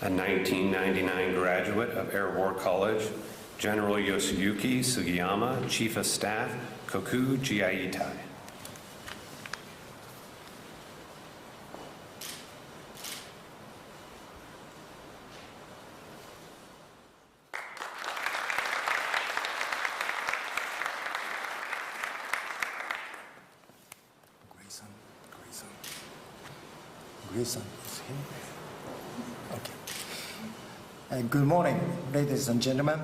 a 1999 graduate of Air War College, General Yoshiyuki Sugiyama, Chief of Staff, Koku Jiaitai. Grayson is here. Okay. Good morning, ladies and gentlemen.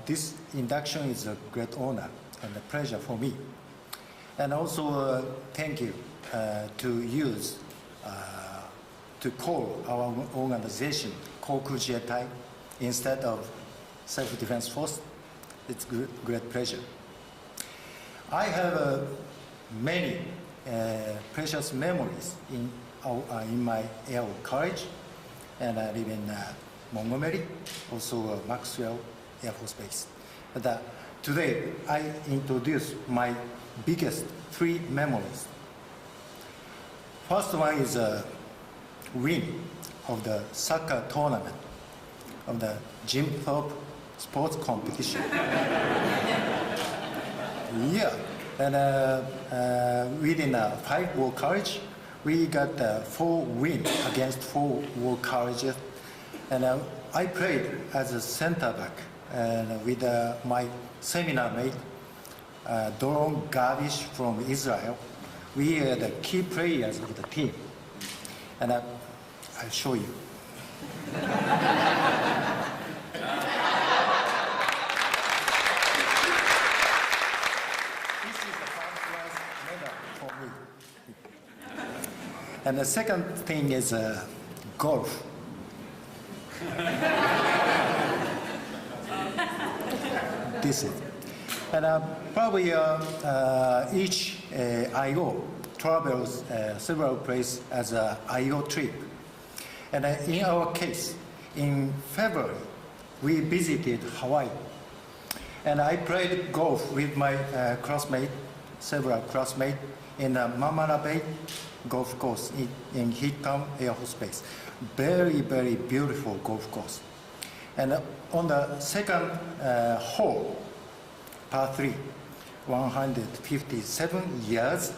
This induction is a great honor and a pleasure for me. And also thank you to call our organization Koku Jiaitai instead of Self-Defense Force. It's great pleasure. I have many precious memories in my Air College, and I live in Montgomery, also Maxwell Air Force Base. But today I introduce my biggest 3 memories. First one is a win of the soccer tournament of the Jim Thorpe sports competition. Yeah. And within 5 war colleges, we got 4 wins against 4 war colleges. And I played as a center back and with my seminar mate, Doron Gavish from Israel. We are the key players of the team. And I'll show you. And the second thing is golf. This is. And probably each IO travels several places as an IO trip. And in our case, in February, we visited Hawaii. And I played golf with my several classmates in Mamara Bay golf course in Hickam Air Force Base. Very, very beautiful golf course. And on the second hole, par 3, 157 yards,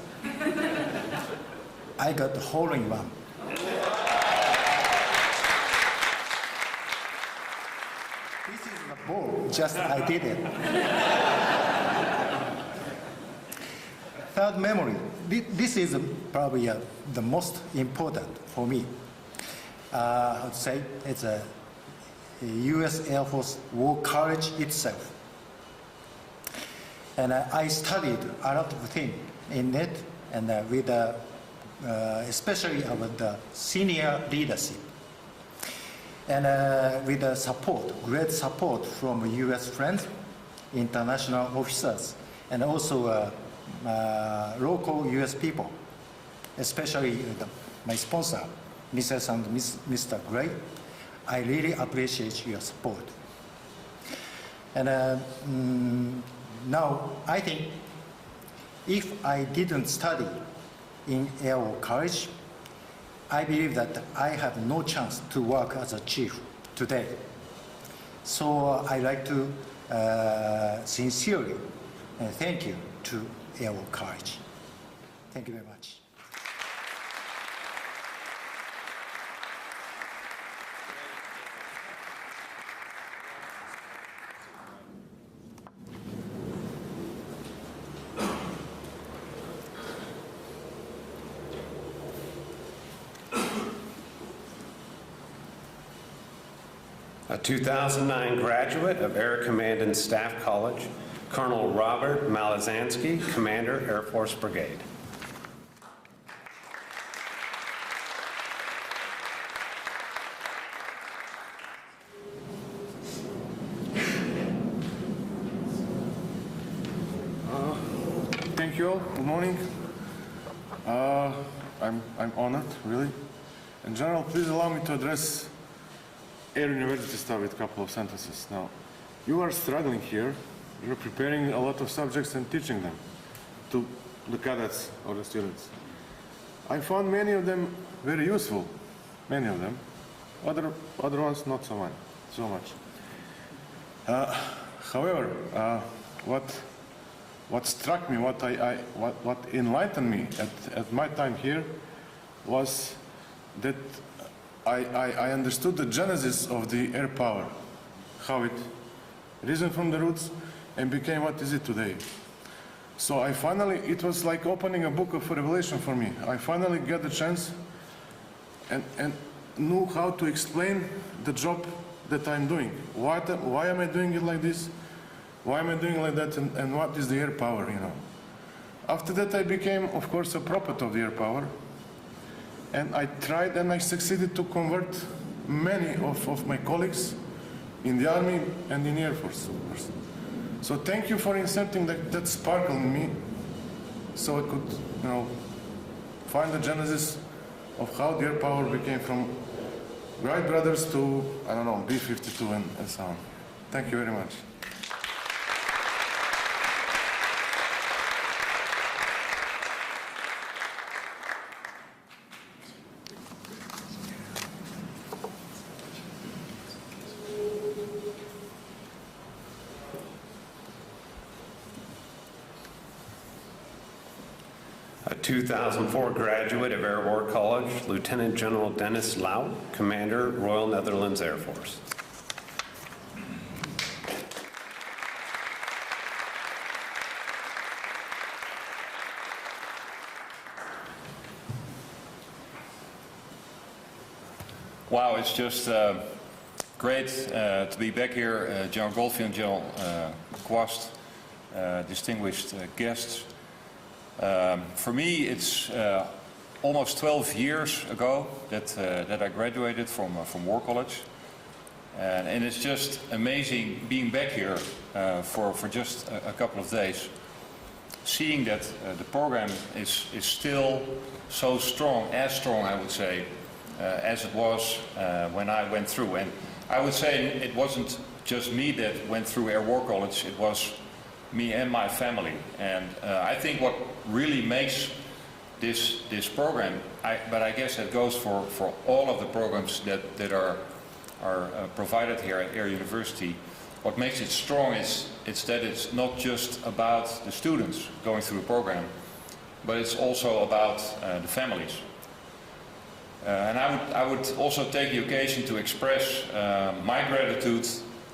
I got the hole-in-one. This is the ball, just I did it. Third memory, this is probably the most important for me. I would say it's a U.S. Air Force War College itself. And I studied a lot of things in it, and with especially about the senior leadership. And with the support, great support from U.S. friends, international officers, and also local U.S. people, especially my sponsor, Mrs. and Mr. Gray. I really appreciate your support. And now I think if I didn't study in Air War College, I believe that I have no chance to work as a chief today. So I like to sincerely thank you to Air War College. Thank you very much. A 2009 graduate of Air Command and Staff College, Colonel Robert Malazansky, Commander, Air Force Brigade. Thank you all. Good morning. I'm honored, really. In general, please allow me to address Air University staff with a couple of sentences. Now, you are struggling here. You're preparing a lot of subjects and teaching them to the cadets or the students. I found many of them very useful, many of them. Other ones not so much. However, what struck me, what enlightened me at my time here, was that I understood the genesis of the air power, how it risen from the roots and became what is it today. So it was like opening a book of revelation for me. I finally got the chance and knew how to explain the job that I'm doing. Why am I doing it like this? Why am I doing it like that? And what is the air power, you know? After that, I became, of course, a prophet of the air power. And I tried and I succeeded to convert many of my colleagues in the Army and in the Air Force, of course. So thank you for inserting that sparkle in me, so I could, you know, find the genesis of how the air power became from Wright brothers to, I don't know, B-52 and so on. Thank you very much. A 2004 graduate of Air War College, Lieutenant General Dennis Lau, Commander, Royal Netherlands Air Force. Wow, it's just great to be back here, General Goldfein, General Kwast, distinguished guests. For me, it's almost 12 years ago that I graduated from War College, and it's just amazing being back here for just a couple of days, seeing that the program is still so strong, as strong, I would say, as it was when I went through. And I would say it wasn't just me that went through Air War College, it was me and my family. And I think what really makes this program, but I guess it goes for all of the programs that are provided here at Air University, what makes it strong is that it's not just about the students going through the program, but it's also about the families. And I would also take the occasion to express my gratitude,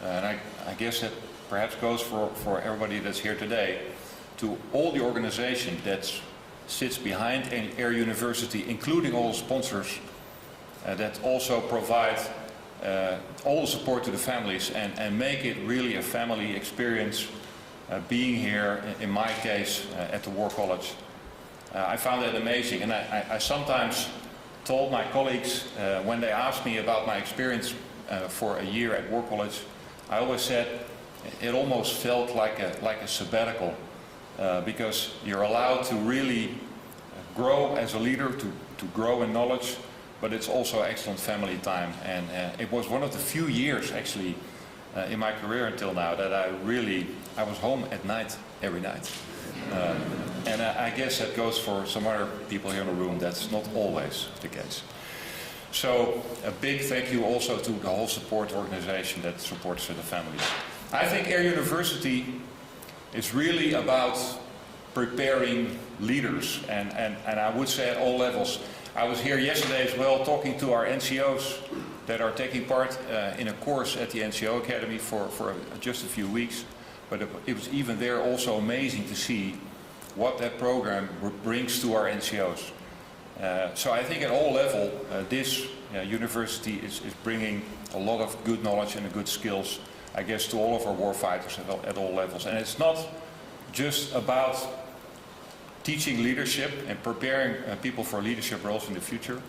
and I guess that perhaps goes for everybody that's here today, to all the organization that sits behind Air University, including all the sponsors that also provide all the support to the families and make it really a family experience being here, in my case, at the War College. I found that amazing, and I sometimes told my colleagues when they asked me about my experience for a year at War College, I always said it almost felt like a sabbatical, because you're allowed to really grow as a leader, to grow in knowledge, but it's also excellent family time. And it was one of the few years actually in my career until now that I was home at night, every night. And I guess that goes for some other people here in the room. That's not always the case. So a big thank you also to the whole support organization that supports the families. I think Air University is really about preparing leaders, and I would say at all levels. I was here yesterday as well talking to our NCOs that are taking part in a course at the NCO Academy for just a few weeks. But it was even there also amazing to see what that program brings to our NCOs. So I think at all levels, this university is bringing a lot of good knowledge and good skills, I guess, to all of our warfighters at all levels. And it's not just about teaching leadership and preparing people for leadership roles in the future.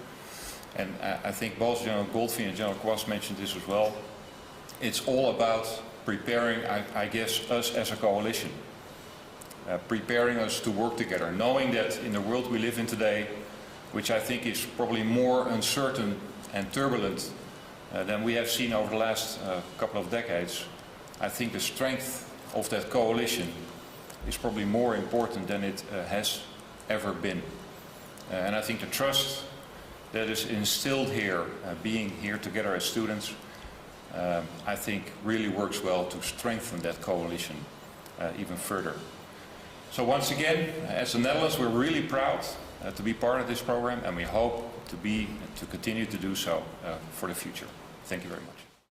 And I think both General Goldfein and General Kwast mentioned this as well. It's all about preparing, I guess, us as a coalition. Preparing us to work together, knowing that in the world we live in today, which I think is probably more uncertain and turbulent than we have seen over the last couple of decades, I think the strength of that coalition is probably more important than it has ever been. And I think the trust that is instilled here, being here together as students, I think really works well to strengthen that coalition even further. So once again, as the Netherlands, we're really proud to be part of this program, and we hope to continue to do so for the future. Thank you very much.